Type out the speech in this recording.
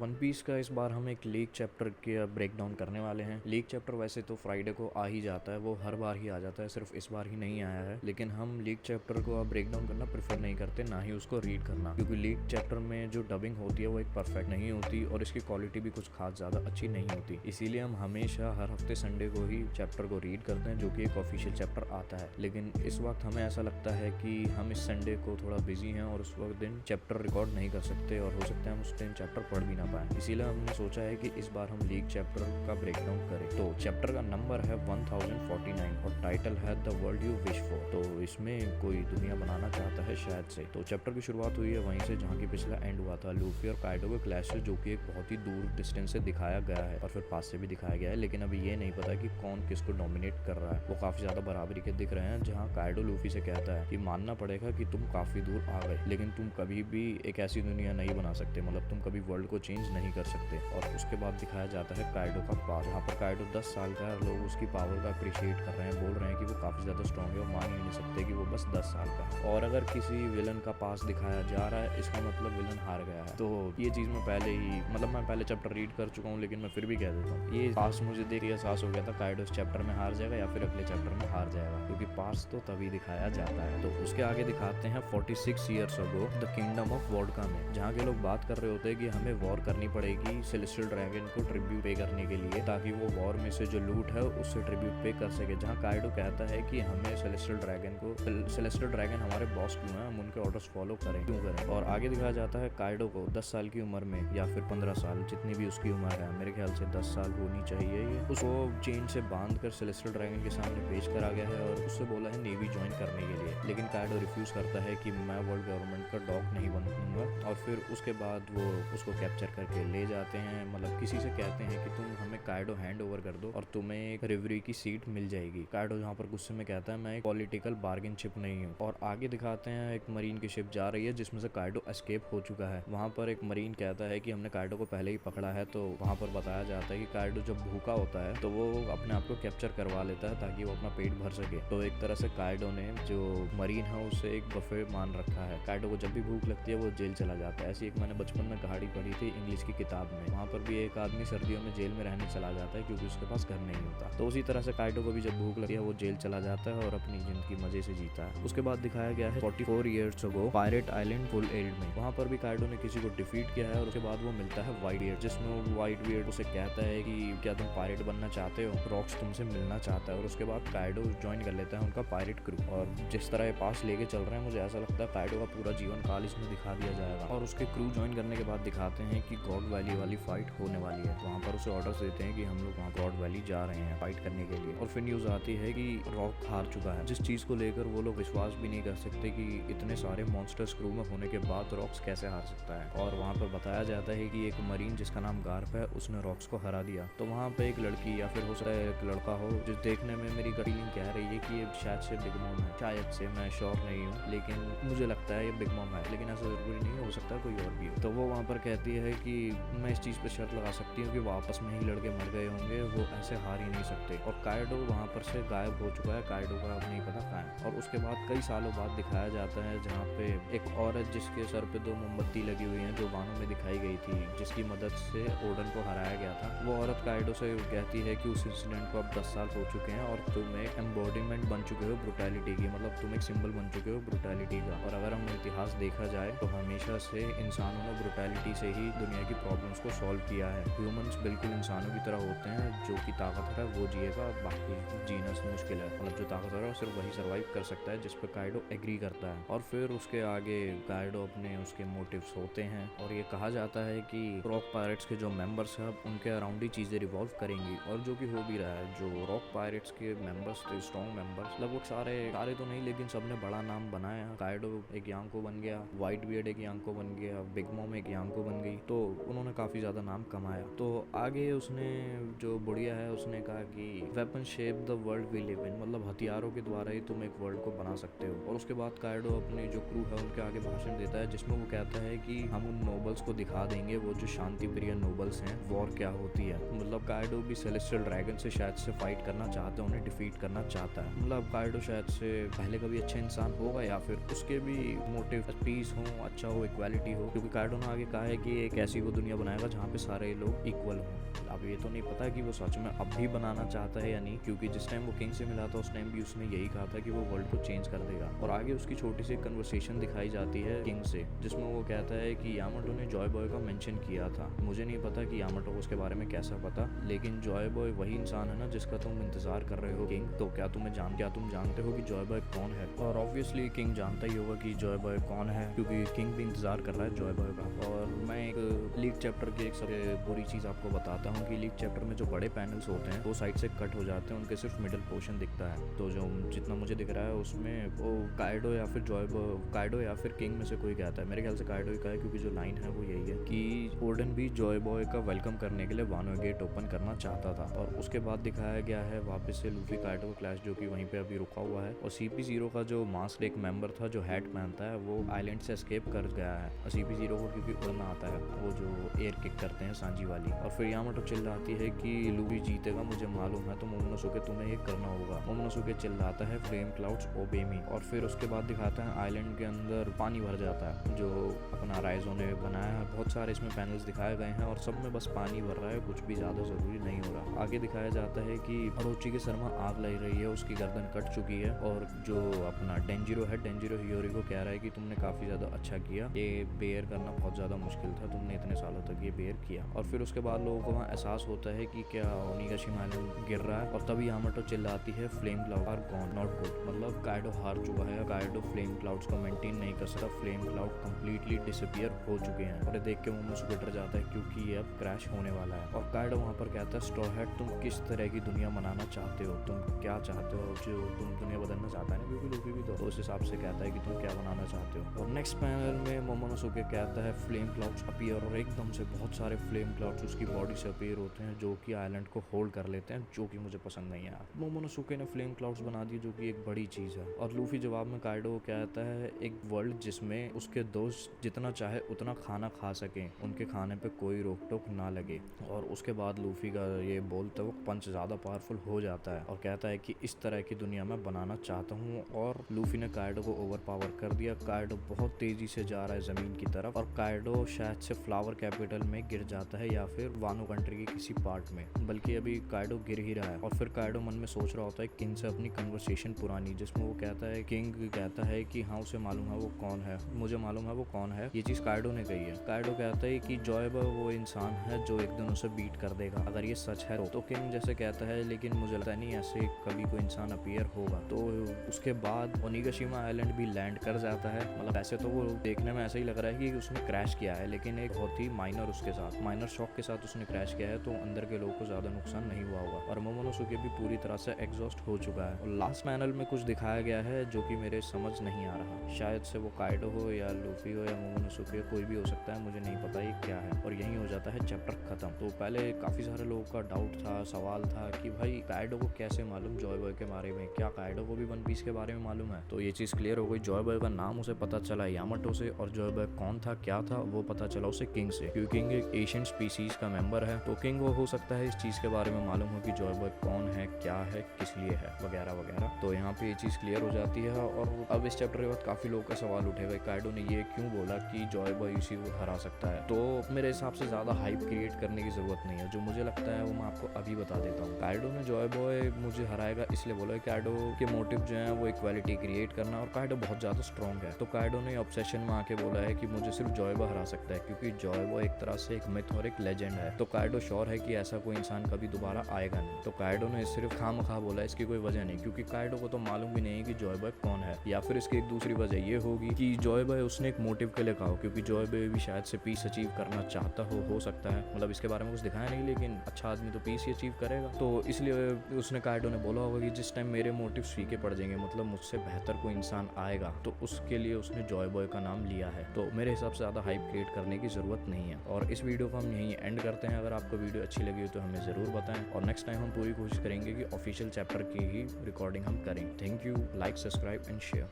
One piece का इस बार हम एक लीक चैप्टर के ब्रेक डाउन करने वाले हैं। लीक चैप्टर वैसे तो फ्राइडे को आ ही जाता है, वो हर बार ही आ जाता है, सिर्फ इस बार ही नहीं आया है। लेकिन हम लीक चैप्टर को अब ब्रेक डाउन करना प्रेफर नहीं करते, ना ही उसको रीड करना, क्योंकि लीक चैप्टर में जो डबिंग होती है वो एक परफेक्ट नहीं होती और इसकी क्वालिटी भी कुछ खास ज़्यादा अच्छी नहीं होती। इसीलिए हम हमेशा हर हफ्ते संडे को ही चैप्टर को रीड करते हैं, जो कि एक ऑफिशियल चैप्टर आता है। लेकिन इस वक्त हमें ऐसा लगता है कि हम इस संडे को थोड़ा बिजी हैं और उस वक्त दिन चैप्टर रिकॉर्ड नहीं कर सकते और हो सकता है हम उस दिन चैप्टर पढ़ भी ना पाए। इसीलिए हमने सोचा है कि इस बार हम लीक चैप्टर का ब्रेक डाउन करें। तो चैप्टर का नंबर है 1049 और टाइटल है the world you wish for. तो इसमें कोई दुनिया बनाना चाहता है शायद से। तो चैप्टर की शुरुआत हुई है वहीं से जहाँ की पिछला एंड हुआ था, लूफी और काइडो के क्लैश, जो कि एक बहुत ही दूर डिस्टेंस से दिखाया गया है और फिर पास से भी दिखाया गया है। लेकिन अभी ये नहीं पता कि कौन किसको डोमिनेट कर रहा है। वो काफी ज्यादा बराबरी के दिख रहे हैं, जहाँ काइडो लूफी से कहता है कि मानना पड़ेगा कि तुम काफी दूर आ गए, लेकिन तुम कभी भी एक ऐसी दुनिया नहीं बना सकते, मतलब तुम कभी वर्ल्ड को चेंज नहीं कर सकते। और उसके बाद दिखाया जाता है काइडो का पावर। यहाँ पर काइडो 10 साल का है, लोग उसकी पावर का अप्रिशिएट कर रहे हैं, बोल रहे हैं कि वो काफी ज्यादा स्ट्रॉन्ग है और मान ही नहीं सकते कि वो बस 10 साल का है। और अगर किसी विलन का पास दिखाया जा रहा है, इसका मतलब विलन हार गया है। तो ये चीज मैं पहले ही, मतलब मैं पहले चैप्टर रीड कर चुका हूँ, लेकिन मैं फिर भी कह देता हूँ, ये पास मुझे देख एहसास हो गया था काइडो इस चैप्टर में हार जाएगा या फिर अगले चैप्टर में हार जाएगा, क्योंकि पास तो तभी दिखाया जाता है। तो उसके आगे दिखाते हैं 46 years ago the kingdom of vodka में, जहाँ के लोग बात कर रहे होते हैं कि हमें वॉर करनी पड़ेगी सेलेस्टियल ड्रैगन को ट्रिब्यूट पे करने के लिए, ताकि वो वॉर में से जो लूट है उससे ट्रिब्यूट पे कर सके। जहाँ काइडो कहता है कि हमें सेलेस्टियल ड्रैगन हमारे बॉस क्यों है, हम उनके ऑर्डर्स फॉलो करें, क्यों करें। और आगे दिखाया जाता है काइडो को 10 साल की उम्र में या फिर 15 साल, जितनी भी उसकी उम्र है, मेरे ख्याल से 10 साल होनी चाहिए, ये उसको चेन से बांध कर सेलेस्टियल ड्रैगन के सामने पेश करा गया है और उससे बोला है नेवी ज्वाइन करने के लिए। लेकिन काइडो रिफ्यूज करता है कि मैं वर्ल्ड गवर्नमेंट का डॉग नहीं बनूंगा। और फिर उसके बाद वो उसको कैप्चर करके ले जाते हैं, मतलब किसी से कहते हैं कि तुम हमें काइडो हैंड ओवर कर दो और तुम्हें एक रिवरी की सीट मिल जाएगी। काइडो जहाँ पर गुस्से में कहता है मैं एक पॉलिटिकल बार्गेन शिप नहीं हूँ। और आगे दिखाते हैं एक मरीन की शिप जा रही है जिसमें से काइडो एस्केप हो चुका है। वहाँ पर एक मरीन कहता है कि हमने काइडो को पहले ही पकड़ा है। तो वहाँ पर बताया जाता है कि काइडो जब भूखा होता है तो वो अपने आप को कैप्चर करवा लेता है ताकि वो अपना पेट भर सके। तो एक तरह से काइडो ने जो मरीन है उसे एक बफे मान रखा है। काइडो को जब भी भूख लगती है वो जेल चला जाता है। ऐसी एक मैंने बचपन में कहानी पढ़ी थी इंग्लिश की किताब में। वहाँ पर भी एक आदमी सर्दियों में जेल में रहने चला जाता है क्योंकि उसके पास घर नहीं होता। तो उसी तरह से काइडो को भी जब भूख लगती है वो जेल चला जाता है और अपनी जिंदगी मजे से जीता है। उसके बाद दिखाया गया है 44 ईयर्स अगो पायरेट आइलैंड फुल एल्ड में। वहाँ पर भी काइडो ने किसी को डिफीट किया है और उसके बाद वो मिलता है व्हाइट बियर्ड, जिसमें व्हाइट बियर्ड उसे कहता है कि क्या तुम पायरेट बनना चाहते हो, रॉक्स तुमसे मिलना चाहता है। और उसके बाद काइडो ज्वाइन कर लेता है उनका पायरेट क्रू। और जिस तरह ये पास लेके चल रहे हैं, मुझे ऐसा लगता है काइडो का पूरा जीवन काल इसमें दिखा दिया जाएगा। और उसके क्रू ज्वाइन करने के बाद दिखाते हैं कि गॉड वैली वाली फाइट होने वाली है। वहाँ पर उसे ऑर्डर्स देते हैं कि हम लोग वहाँ गॉड वैली जा रहे हैं फाइट करने के लिए। और फिर न्यूज आती है कि रॉक हार चुका है, जिस चीज को लेकर वो लोग विश्वास भी नहीं कर सकते कि इतने सारे मॉन्स्टर्स क्रू में होने के बाद रॉक्स कैसे हार सकता है। और वहाँ पर बताया जाता है कि एक मरीन जिसका नाम गार्फ है उसने रॉक्स को हरा दिया। तो वहाँ पे एक लड़की या फिर हो सकता है एक लड़का हो, जो देखने में मेरी फीलिंग कह रही है कि ये शायद से बिग मॉम है, शायद से, मैं श्योर नहीं हूँ, लेकिन मुझे लगता है ये बिग मॉम है, लेकिन ऐसा जरूरी नहीं हो सकता कोई और भी हो। तो वो वहाँ पर कहती है कि मैं इस चीज़ पर शर्त लगा सकती हूँ कि वो आपस में ही लड़के मर गए होंगे, वो ऐसे हार ही नहीं सकते। और काइडो वहाँ पर से गायब हो चुका है, काइडो का अब नहीं पता कहाँ है। और उसके बाद कई सालों बाद दिखाया जाता है जहाँ पे एक औरत जिसके सर पे 2 मोमबत्ती लगी हुई हैं, जो वानों में दिखाई गई थी, जिसकी मदद से ओडन को हराया गया था। वो औरत काइडो से कहती है कि उस इंसिडेंट को अब 10 साल हो चुके हैं और तुम एक एम्बॉडीमेंट बन चुके हो ब्रुटैलिटी की, मतलब तुम एक सिंबल बन चुके हो ब्रुटैलिटी का। और अगर हम इतिहास देखा जाए तो हमेशा से इंसानों ने ब्रुटैलिटी से ही दुनिया की प्रॉब्लम्स को सॉल्व किया है। ह्यूमंस बिल्कुल इंसानों की तरह होते हैं, जो कि ताकतवर है वो जिएगा, बाकी जीना मुश्किल है, मतलब जो ताकतवर है सिर्फ वही सर्वाइव कर सकता है, जिस पर काइडो एग्री करता है। और फिर उसके आगे काइडो अपने उसके मोटिव्स होते हैं और ये कहा जाता है कि रॉक पायरेट्स के जो मेंबर्स हैं उनके अराउंड ही चीजें रिवॉल्व करेंगी, और जो कि हो भी रहा है। जो रॉक पायरेट्स के मेंबर्स थे, स्ट्रॉन्ग मेंबर्स, लगभग सारे तो नहीं, लेकिन सबने बड़ा नाम बनाया। काइडो एक यांको बन गया, व्हाइट बियर्ड एक यांको बन गया, बिग मॉम एक यांको बन गई, तो उन्होंने काफी ज्यादा नाम कमाया। तो आगे उसने जो बुढ़िया है उसने कहा कि weapon shape the world we live in, मतलब हथियारों के द्वारा ही तुम एक वर्ल्ड को बना सकते हो। और उसके बाद काइडो अपनी जो क्रू है उनके आगे भाषण देता है, जिसमें वो कहता है कि हम उन नोबल्स को दिखा देंगे, वो जो शांति प्रिय नोबल्स हैं, वॉर क्या होती है। मतलब काइडो भी सेलेस्टियल ड्रैगन से शायद से फाइट करना चाहता है, उन्हें डिफीट करना चाहता है। मतलब काइडो शायद से पहले कभी अच्छा इंसान होगा या फिर उसके भी मोटिव पीस हो, अच्छा हो, इक्वालिटी हो, क्योंकि काइडो ने आगे कहा है कि एक ऐसी वो दुनिया बनाएगा जहाँ पे सारे लोग इक्वल हों। अब ये तो नहीं पता कि वो सच में अब भी बनाना चाहता है या नहीं, क्योंकि जिस टाइम वो किंग से मिला था उस टाइम भी उसने यही कहा था कि वो वर्ल्ड को चेंज कर देगा। और आगे उसकी छोटी सी कन्वर्सेशन दिखाई जाती है किंग से, जिसमें वो कहता है कि यामाटो ने जॉय बॉय का मेंशन किया था। मुझे नहीं पता कि यामाटो को उसके बारे में कैसा पता, लेकिन जॉय बॉय वही इंसान है ना जिसका तुम इंतजार कर रहे हो किंग। तो क्या तुम जानते हो कि जॉय बॉय कौन है? और ऑब्वियसली किंग जानता ही होगा कि जॉय बॉय कौन है, क्योंकि किंग भी इंतजार कर रहा है जॉय बॉय का। और मैं एक लीग चैप्टर की एक सबसे बुरी चीज़ आपको बताता हूँ कि लीग चैप्टर में जो बड़े पैनल्स होते हैं वो साइड से कट हो जाते हैं, उनके सिर्फ मिडिल पोर्शन दिखता है। तो जो जितना मुझे दिख रहा है उसमें वो काइडो या फिर किंग में से कोई कहता है, मेरे ख्याल से काइडो ही का है, क्योंकि जो लाइन है वो यही है कि ओडन भी जॉय बॉय का वेलकम करने के लिए वानो गेट ओपन करना चाहता था। और उसके बाद दिखाया गया है वापस से लूफी काइडो का क्लैश, जो कि वहीं पे अभी रुका हुआ है। और CP0 का जो मास्क एक मेंबर था जो हैट पहनता है वो आइलैंड से एस्केप कर गया है। और CP0 को क्योंकि उड़ना आता है, वो जो एयर किक करते हैं सांजी वाली। और फिर यामाटो चिल्लाती है कि लूफी जीतेगा मुझे मालूम है, तो मोमोनोसुके तुम्हें ये करना होगा। मोमोनोसुके चिल्लाता है फ्लेम क्लाउड्स ओबे मी। और फिर उसके बाद दिखाता है आइलैंड के अंदर पानी भर जाता है जो अपना राइजो ने बनाया है। बहुत सारे इसमें पैनल्स दिखाए गए हैं और सब में बस पानी भर रहा है, कुछ भी ज़्यादा ज़रूरी नहीं हो रहा। आगे दिखाया जाता है कि अरोची के सर में आग लग रही है, उसकी गर्दन कट चुकी है। और जो अपना डेंजिरो है, डेंजिरो हियोरी को कह रहा है कि तुमने काफ़ी ज़्यादा अच्छा किया, ये बेयर करना बहुत ज़्यादा मुश्किल था, तुमने इतने सालों तक ये बेयर किया। और फिर उसके बाद लोगों को वहाँ एहसास होता है कि क्या ओनिगाशिमा आइलैंड गिर रहा है। और तभी यामाटो चिल्लाती है flame cloud are gone not good, मतलब काइडो हार चुका है, काइडो फ्लेम क्लाउड्स को मेंटेन नहीं कर सकता, फ्लेम क्लाउड कंप्लीटली डिसअपियर हो चुके हैं। और देख के मोमोनोसुके डर जाता है क्योंकि ये अब क्रैश होने वाला है। और काइडो वहाँ पर कहता है स्ट्रॉ हैट तुम किस तरह की दुनिया बनाना चाहते हो, तुम क्या चाहते हो, जो तुम दुनिया बदलना चाहता है ना, क्योंकि लूफी भी तो उस हिसाब से कहता है कि तुम क्या बनाना चाहते हो। और नेक्स्ट पैनल में मोमोनोसुके कहता है फ्लेम क्लाउड्स अपीयर, और एकदम से बहुत सारे फ्लेम क्लाउड्स उसकी बॉडी से अपीयर होते हैं जो कि आइलैंड को होल्ड कर लेते हैं, जो कि मुझे पसंद नहीं आया। मोमोनोसुके ने फ्लेम क्लाउड्स बना दिए जो कि एक बड़ी चीज़ है। और लूफी जवाब में काइडो को कहता है एक वर्ल्ड जिसमें उसके दोस्त जितना चाहे उतना खाना खा सकें, उनके खाने पे कोई रोक टोक ना लगे। और उसके बाद लूफी का ये बोलते वक्त पंच ज़्यादा पावरफुल हो जाता है और कहता है कि इस तरह की दुनिया में बनाना चाहता हूँ। और लूफी ने काइडो को ओवर पावर कर दिया। काइडो बहुत तेज़ी से जा रहा है ज़मीन की तरफ और काइडो शायद से फ्लावर कैपिटल में गिर जाता है या फिर वानो कंट्री के किसी पार्ट में, बल्कि अभी काइडो गिर ही रहा है। और फिर काइडो मन में सोच रहा होता है किंग से अपनी कन्वर्सेशन पुरानी, जिसमें वो कहता है, किंग कहता है कि हाँ उसे मालूम है वो कौन है, मुझे मालूम है वो कौन है। ये चीज़ काइडो ने कही है। काइडो कहता है कि जॉय बॉय वो इंसान है जो एक दिन उसे बीट कर देगा, अगर ये सच है तो किंग जैसे कहता है लेकिन मुझे लगता नहीं ऐसे कभी कोई इंसान अपीयर होगा। तो उसके बाद ओनिगाशिमा आइलैंड भी लैंड कर जाता है। मतलब ऐसे तो वो देखने में ऐसा ही लग रहा है कि उसने क्रैश किया है, लेकिन एक बहुत ही माइनर शॉक के साथ उसने क्रैश किया है, तो अंदर के लोगों को ज़्यादा नुकसान नहीं हुआ होगा। और मोमोनोसुके भी पूरी तरह से एग्जॉस्ट हो चुका है। और लास्ट पैनल में कुछ दिखाया गया है जो कि मेरे समझ नहीं आ रहा, शायद से वो काइडो हो या लूफी हो या मोमोनोसुके, कोई भी हो सकता है, मुझे नहीं पता ये क्या है। और यहीं हो जाता है चैप्टर खत्म। तो पहले काफ़ी सारे लोगों का डाउट था, सवाल था कि भाई काइडो को कैसे मालूम जॉय बॉय के बारे में, क्या काइडो को भी वन पीस के बारे में मालूम है? तो ये चीज़ क्लियर हो गई। जॉय बॉय का नाम उसे पता चला यामाटो से, और जॉय बॉय कौन था क्या था वो पता चला उसे किंग से, क्योंकि किंग एक एशियन स्पीसीज का मेंबर है। तो किंग हो सकता है इस चीज़ के बारे में मालूम हो कि जॉय बॉय कौन है, क्या है, किस लिए है, वगैरह वगैरह। तो यहाँ पे ये चीज़ क्लियर हो जाती है। और अब इस चैप्टर के बाद काफ़ी लोगों का सवाल उठेगा काइडो ने ये क्यों बोला कि जॉय बॉय इसी को हरा सकता है। तो मेरे हिसाब से ज़्यादा हाइप क्रिएट करने की ज़रूरत नहीं है, जो मुझे लगता है वो मैं आपको अभी बता देता हूँ। काइडो ने जॉय बॉय मुझे हराएगा इसलिए बोला। काइडो के मोटिव जो है वो इक्वालिटी क्रिएट करना, और काइडो बहुत ज़्यादा स्ट्रॉन्ग है। तो काइडो ने ऑब्सेशन में आके बोला है कि मुझे सिर्फ जॉय बॉय हरा सकता है, क्योंकि जॉय बॉय एक तरह से एक मिथ और एक लेजेंड है। तो काइडो श्योर है कि ऐसा कोई इंसान कभी दोबारा आएगा नहीं। तो काइडो ने सिर्फ खामखा बोला, इसकी कोई वजह नहीं, क्योंकि काइडो को तो मालूम भी नहीं है कि जॉय बॉय कौन है। या फिर इसकी एक दूसरी वजह ये होगी कि जॉय बॉय उसने एक मोटिव के लिए कहा, क्योंकि जॉय बॉय भी शायद से पीस अचीव करना चाहता हो सकता है। मतलब इसके बारे में कुछ दिखाया नहीं, लेकिन अच्छा आदमी तो पीस ही अचीव करेगा। तो इसलिए उसने काइडो ने बोला होगा कि जिस टाइम मेरे मोटिव फीके पड़ जाएंगे, मतलब मुझसे बेहतर कोई इंसान आएगा, तो उसके लिए उसने जॉय बॉय का नाम लिया है। तो मेरे हिसाब से ज़्यादा हाइप क्रिएट करने की ज़रूरत नहीं है। और इस वीडियो को हम यहीं एंड करते हैं। अगर आपको वीडियो अच्छी लगी हो तो हमें ज़रूर बताएं, और नेक्स्ट टाइम हम पूरी कोशिश करेंगे कि ऑफिशियल चैप्टर की ही रिकॉर्डिंग हम करें। Thank you, like, subscribe and share.